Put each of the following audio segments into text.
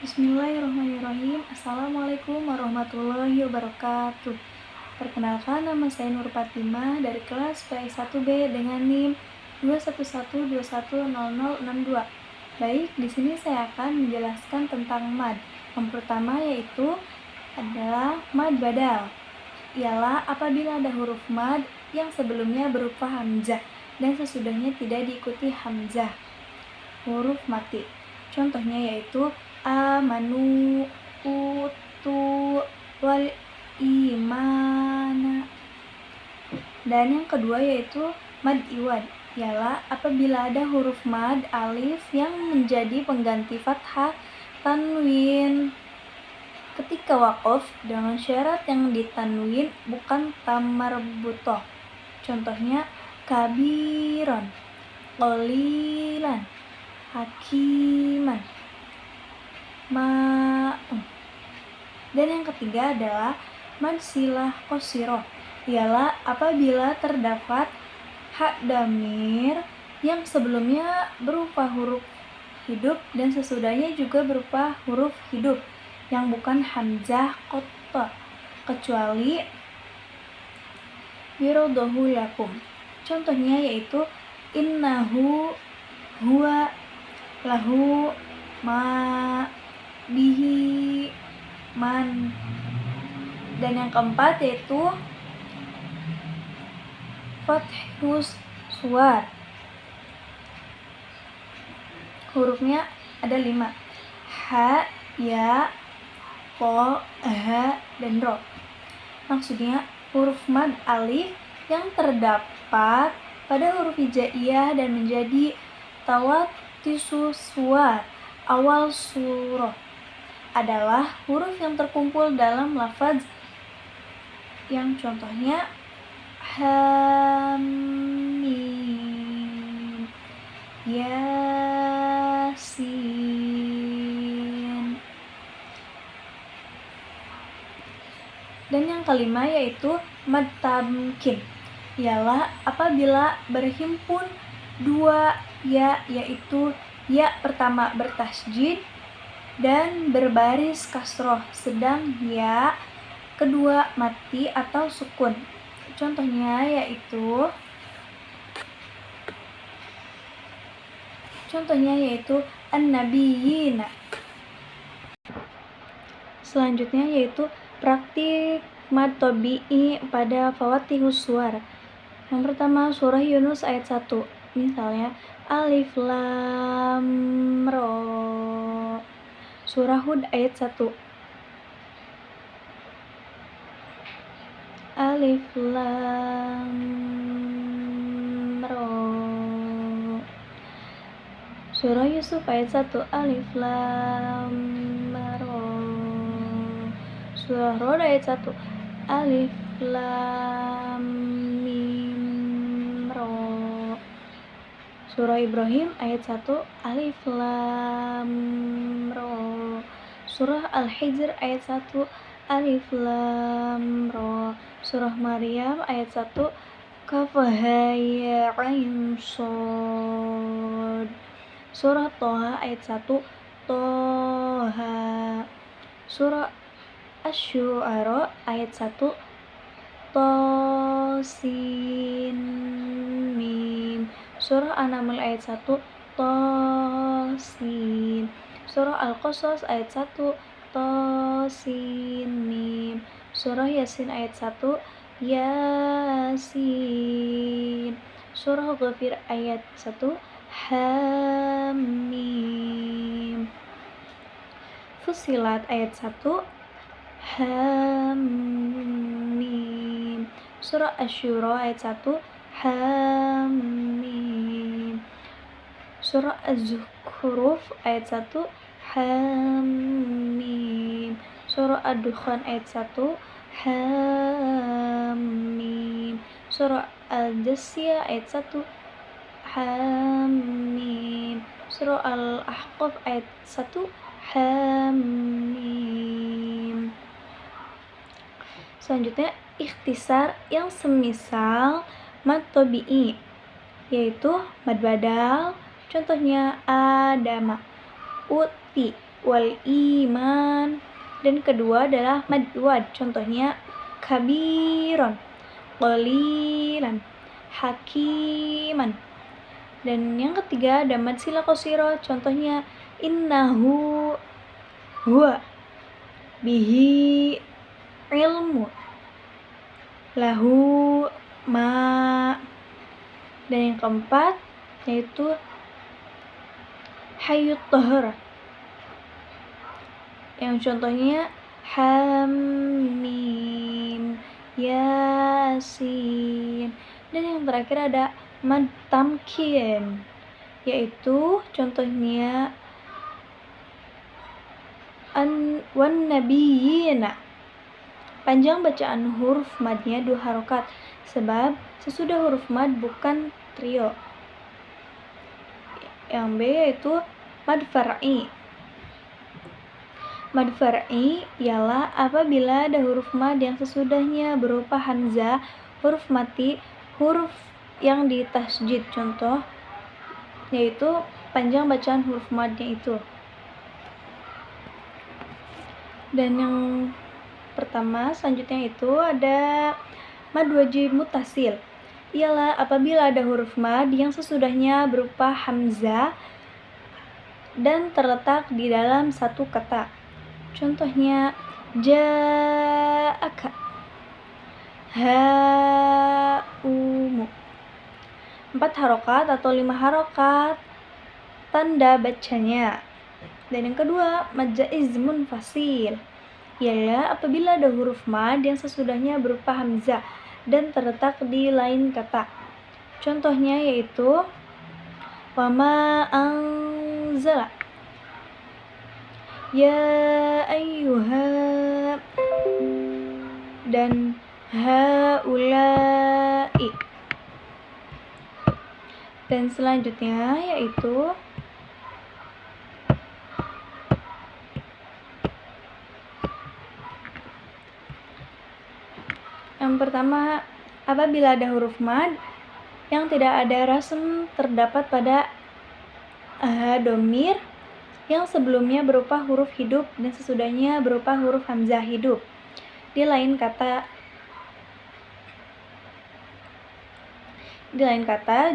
Bismillahirrahmanirrahim. Assalamualaikum warahmatullahi wabarakatuh. Perkenalkan, nama saya Nur Fatimah dari kelas PI1B dengan NIM 211210062. Baik, di sini saya akan menjelaskan tentang mad. Yang pertama yaitu adalah mad badal. Ialah apabila ada huruf mad yang sebelumnya berupa hamzah dan sesudahnya tidak diikuti hamzah, huruf mati. Contohnya yaitu amanu, utu, wal imana. Dan yang kedua yaitu mad iwad, ialah apabila ada huruf mad alif yang menjadi pengganti fathah tanwin ketika waqaf dengan syarat yang ditanwin bukan tamarbutoh. Contohnya kabiron, qalilan, hakiman, ma'un. Dan yang ketiga adalah mad silah qasiroh, ialah apabila terdapat hak damir yang sebelumnya berupa huruf hidup dan sesudahnya juga berupa huruf hidup yang bukan hamzah qatha, kecuali yuradahu lakum. Contohnya yaitu innahu, huwa, lahu, ma, bihi, man. Dan yang keempat yaitu fathus suwar. Hurufnya ada 5: ha, ya, ko, ha, dan ro. Maksudnya huruf mad alif yang terdapat pada huruf hijaiyah dan menjadi tawatisu suwar awal surah adalah huruf yang terkumpul dalam lafaz yang contohnya hamim, yasin. Dan yang kelima yaitu mad tamkin, ialah apabila berhimpun 2 ya, yaitu ya pertama bertasjid dan berbaris kasroh, sedang ya kedua mati atau sukun. Contohnya yaitu an-nabiyina. Selanjutnya yaitu praktik mad tabi'i pada fawatihus suwar. Yang pertama surah Yunus ayat 1. Misalnya alif lam ro. Surah Hud ayat 1. Alif lam ro. Surah Yusuf ayat 1. Alif lam ro. Surah Rod ayat 1. Alif lam mim ro. Surah Ibrahim ayat 1. Alif lam ro. Surah Al-Hijr ayat 1. Alif lam ro. Surah Maryam ayat 1. Kaf ha ya ain shad. Surah Toha ayat 1. Toha. Surah Asy-Syu'ara ayat 1. Tosin mim. Surah An-Naml ayat 1. Tosin. Surah Al-Qasas ayat 1. Tosin mim. Surah Yasin ayat 1. Yasin. Surah Ghafir ayat 1. Hamim. Fussilat ayat 1. Hamim. Surah Asy-Syura ayat 1. Hamim. Surah Az-Zukhruf ayat 1. Hamim. Surah Ad-Dukhan ayat 1. Hamim. Surah Al-Jassiyah ayat 1. Hamim. Surah Al-Ahqaf ayat 1. Hamim. Selanjutnya ikhtisar yang semisal mad tabi'i, yaitu mad badal. Contohnya adama, uti, wal iman. Dan kedua adalah mad wad, contohnya kabiron, qalilan, hakiman. Dan yang ketiga ada mad sila qasira, contohnya innahu huwa, bihi ilmu, lahu ma. Dan yang keempat yaitu hayyut tahara, yang contohnya hamim, yasin. Dan yang terakhir ada mad tamkin, yaitu contohnya wan nabiyina. Panjang bacaan huruf madnya 2 harokat, sebab sesudah huruf mad bukan trio. Yang B yaitu mad far'i. Mad far'i ialah apabila ada huruf mad yang sesudahnya berupa hamzah, huruf mati, huruf yang ditasjid. Contoh yaitu panjang bacaan huruf madnya itu. Dan yang pertama selanjutnya itu ada mad wajib mutasil, ialah apabila ada huruf mad yang sesudahnya berupa hamzah dan terletak di dalam satu kata. Contohnya ja'aka, ha'umu. 4 harokat atau 5 harokat tanda bacanya. Dan yang kedua mad jaiz munfasil, ialah apabila ada huruf mad yang sesudahnya berupa hamzah dan terletak di lain kata. Contohnya yaitu wama anzala, ya ayyuha, dan haulai. Dan selanjutnya yaitu yang pertama, apabila ada huruf mad yang tidak ada rasm terdapat pada domir yang sebelumnya berupa huruf hidup dan sesudahnya berupa huruf hamzah hidup di lain kata.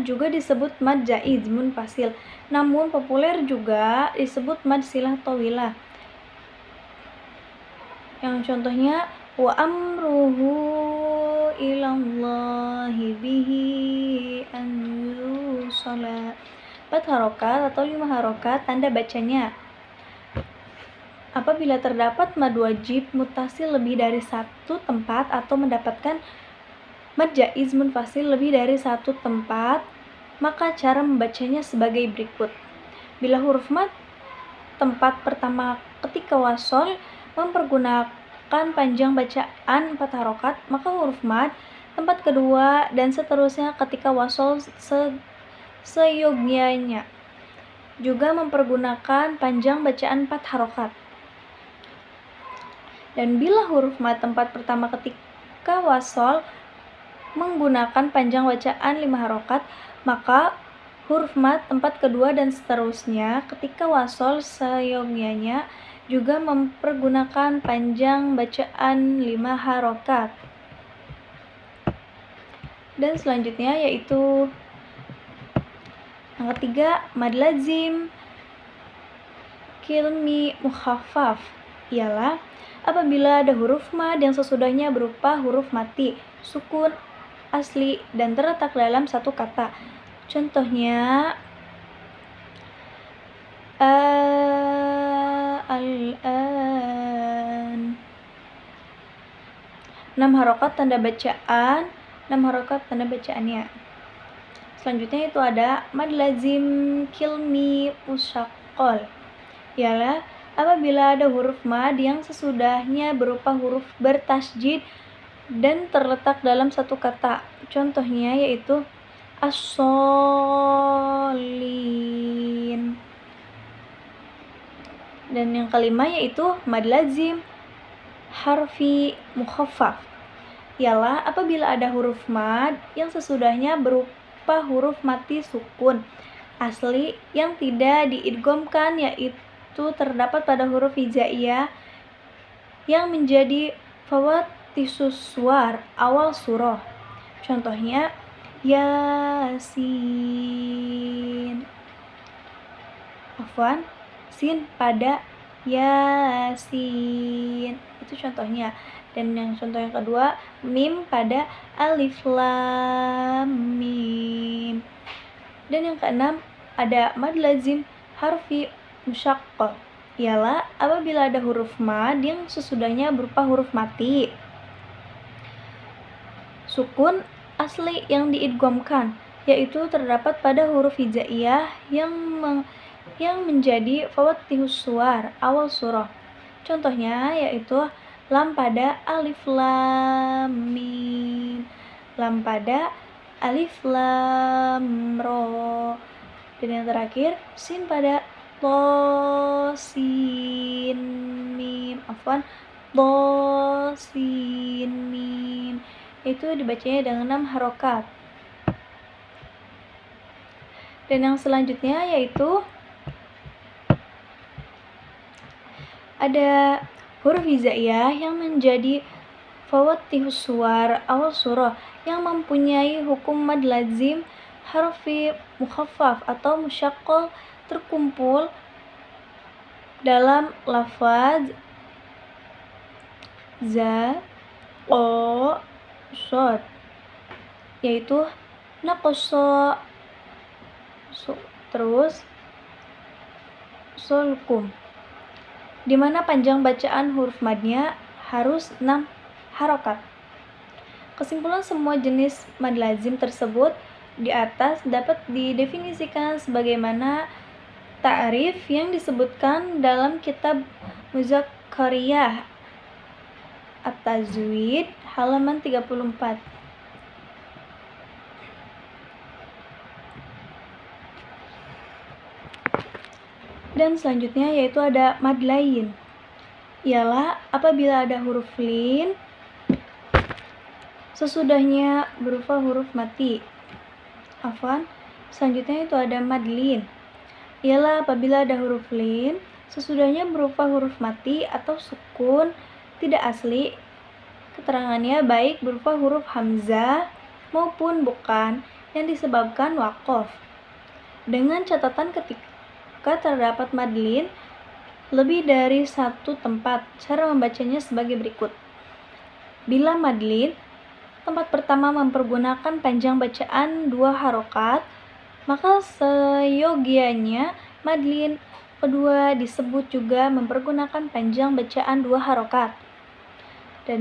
Juga disebut mad jaiz munfasil, namun populer juga disebut mad silah tawilah. Yang contohnya wa amruhu ilallahi bihi an yusala. 4 harokat atau 5 harokat tanda bacanya. Apabila terdapat mad wajib mutasil lebih dari satu tempat atau mendapatkan mad jaiz munfasil lebih dari satu tempat, maka cara membacanya sebagai berikut. Bila huruf mad tempat pertama ketika wasol mempergunakan panjang bacaan 4 harokat, maka huruf mad tempat kedua dan seterusnya ketika wasol seyogyanya juga mempergunakan panjang bacaan 4 harokat. Dan bila huruf mad tempat pertama ketika wasol menggunakan panjang bacaan 5 harokat, maka huruf mad tempat kedua dan seterusnya ketika wasol seyogyanya juga mempergunakan panjang bacaan 5 harokat. Dan selanjutnya yaitu yang ketiga mad lazim kilmi mukhaffaf, ialah apabila ada huruf mad yang sesudahnya berupa huruf mati, sukun asli dan terletak dalam satu kata. Contohnya al-an. 6 harokat tanda bacaan, 6 harokat tanda bacaannya. Selanjutnya itu ada mad lazim kilmi musyaqqal, ialah apabila ada huruf mad yang sesudahnya berupa huruf bertasjid dan terletak dalam satu kata. Contohnya yaitu as-sholin. Dan yang kelima yaitu mad lazim harfi mukhaffaf, ialah apabila ada huruf mad yang sesudahnya berupa huruf mati sukun asli yang tidak diidghamkan, yaitu yaitu terdapat pada huruf hijaiyah yang menjadi fawatisus suwar awal surah. Contohnya Yasin. Afwan, sin pada Yasin. Itu contohnya. Dan yang contoh yang kedua, mim pada alif lam mim. Dan yang keenam, ada mad lazim harfi musyaqqah. Ialah apabila ada huruf mad yang sesudahnya berupa huruf mati. Sukun asli yang diidghamkan, yaitu terdapat pada huruf hijaiyah yang menjadi fawatihus suwar awal surah. Contohnya yaitu lam pada alif lam mim, lam pada alif lam ro. Dan yang terakhir sin pada lo sin mim. Lo sin mim. Itu dibacanya dengan 6 harokat. Dan yang selanjutnya yaitu ada huruf hijaiyah yang menjadi fawatihus suwar awal surah yang mempunyai hukum mad lazim harfi mukhaffaf atau musyaqqal terkumpul dalam lafaz za, qa, shod, yaitu naqsa, terus sulkum, di mana panjang bacaan huruf madnya harus 6 harokat. Kesimpulan semua jenis mad lazim tersebut di atas dapat didefinisikan sebagaimana ta'rif yang disebutkan dalam kitab Muzakkariyah At-Tajwid halaman 34. Dan selanjutnya yaitu ada mad lain. Ialah apabila ada huruf lin sesudahnya berupa huruf mati. Selanjutnya itu ada mad lin. Ialah apabila ada huruf lin sesudahnya berupa huruf mati atau sukun tidak asli, keterangannya baik berupa huruf hamzah maupun bukan yang disebabkan waqaf. Dengan catatan ketika terdapat mad lin lebih dari satu tempat, cara membacanya sebagai berikut. Bila mad lin tempat pertama mempergunakan panjang bacaan 2 harokat, maka seyogianya mad lin kedua disebut juga mempergunakan panjang bacaan 2 harokat. Dan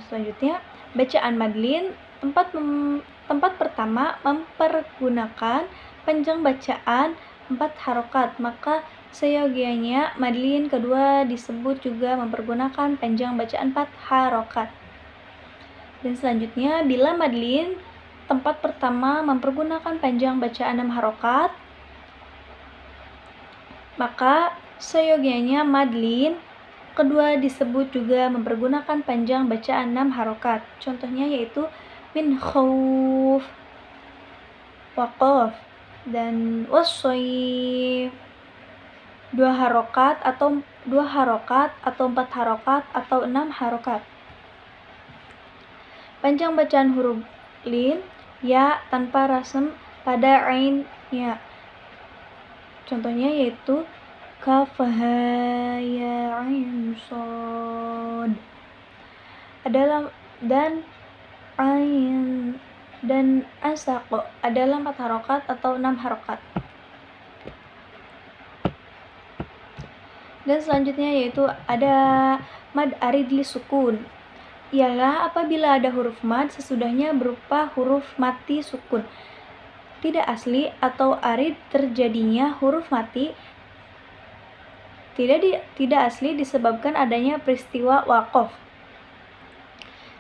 selanjutnya bacaan mad lin tempat pertama mempergunakan panjang bacaan 4 harokat, maka seyogianya mad lin kedua disebut juga mempergunakan panjang bacaan 4 harokat. Dan selanjutnya bila mad lin tempat pertama mempergunakan panjang bacaan 6 harokat, maka seyogianya mad lin kedua disebut juga mempergunakan panjang bacaan 6 harokat. Contohnya yaitu min khauf, waqaf, dan wassoif. 2 harokat atau 4 harokat atau 6 harokat. Panjang bacaan huruf lin ya tanpa rasem pada ain ya. Contohnya yaitu kafha ya ain shad. Dan ain dan asaq adalah 4 harokat atau 6 harokat. Dan selanjutnya yaitu ada mad arid li sukun. Ialah apabila ada huruf mad sesudahnya berupa huruf mati sukun. Tidak asli atau arid terjadinya huruf mati tidak asli disebabkan adanya peristiwa waqaf.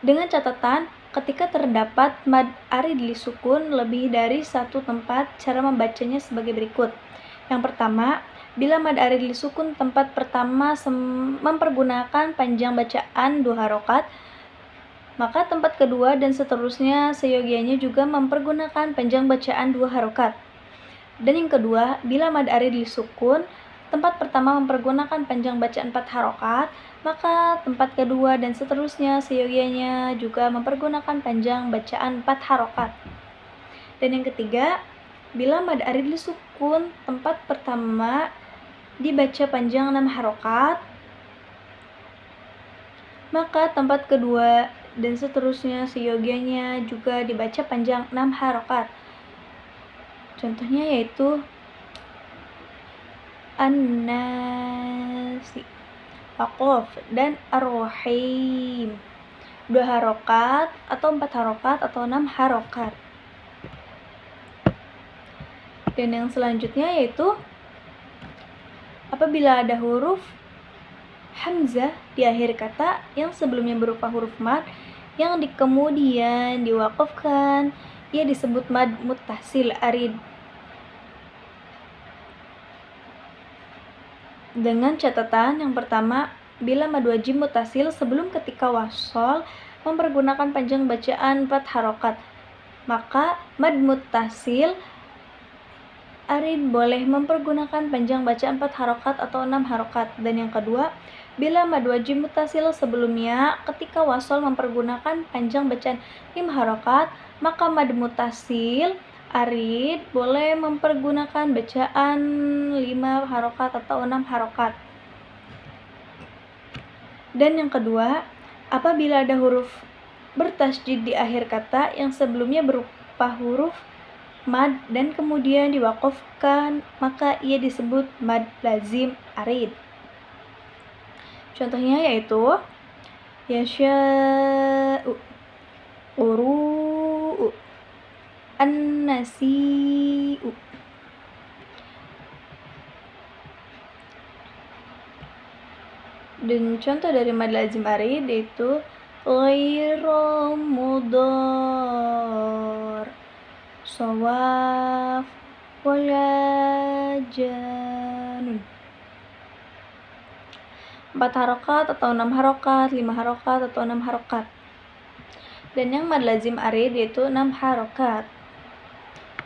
Dengan catatan ketika terdapat mad arid li sukun lebih dari satu tempat, cara membacanya sebagai berikut. Yang pertama, bila mad arid li sukun tempat pertama mempergunakan panjang bacaan 2 harokat, maka tempat kedua dan seterusnya seyogianya juga mempergunakan panjang bacaan 2 harokat. Dan yang kedua, bila mad arid li sukun tempat pertama mempergunakan panjang baca 4 harokat, maka tempat kedua dan seterusnya seyogianya juga mempergunakan panjang bacaan 4 harokat. Dan yang ketiga, bila mad arid sukun, tempat pertama dibaca panjang 6 harokat, maka tempat kedua dan seterusnya seyogianya juga dibaca panjang 6 harokat. Contohnya yaitu An-Nasi, Waqaf, dan Ar-Rahim. 2 harokat atau 4 harokat atau 6 harokat. Dan yang selanjutnya yaitu apabila ada huruf hamzah di akhir kata yang sebelumnya berupa huruf mad yang kemudian diwakafkan, ia disebut mad muttasil arid. Dengan catatan yang pertama, bila mad wajib muttasil sebelum ketika wasol mempergunakan panjang bacaan 4 harokat, maka mad muttasil arid boleh mempergunakan panjang bacaan 4 harokat atau 6 harokat. Dan yang kedua, bila mad wajib muttasil sebelumnya ketika wasol mempergunakan panjang bacaan 5 harokat, maka mad muttasil arid boleh mempergunakan bacaan 5 harokat atau 6 harokat. Dan yang kedua, apabila ada huruf bertasydid di akhir kata yang sebelumnya berupa huruf mad dan kemudian diwakafkan, maka ia disebut mad lazim arid. Contohnya yaitu yasya'u, uru'u, an-nasi'u. Dan contoh dari mad lazim arid yaitu ghairu mudhar, shawaf, wala janun. 4 harokat atau 6 harokat, 5 harokat atau 6 harokat. Dan yang mad lazim arid yaitu 6 harokat.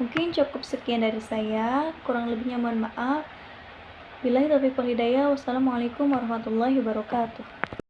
Mungkin cukup sekian dari saya, kurang lebihnya mohon maaf. Billahi taufiq wal hidayah. Wassalamualaikum warahmatullahi wabarakatuh.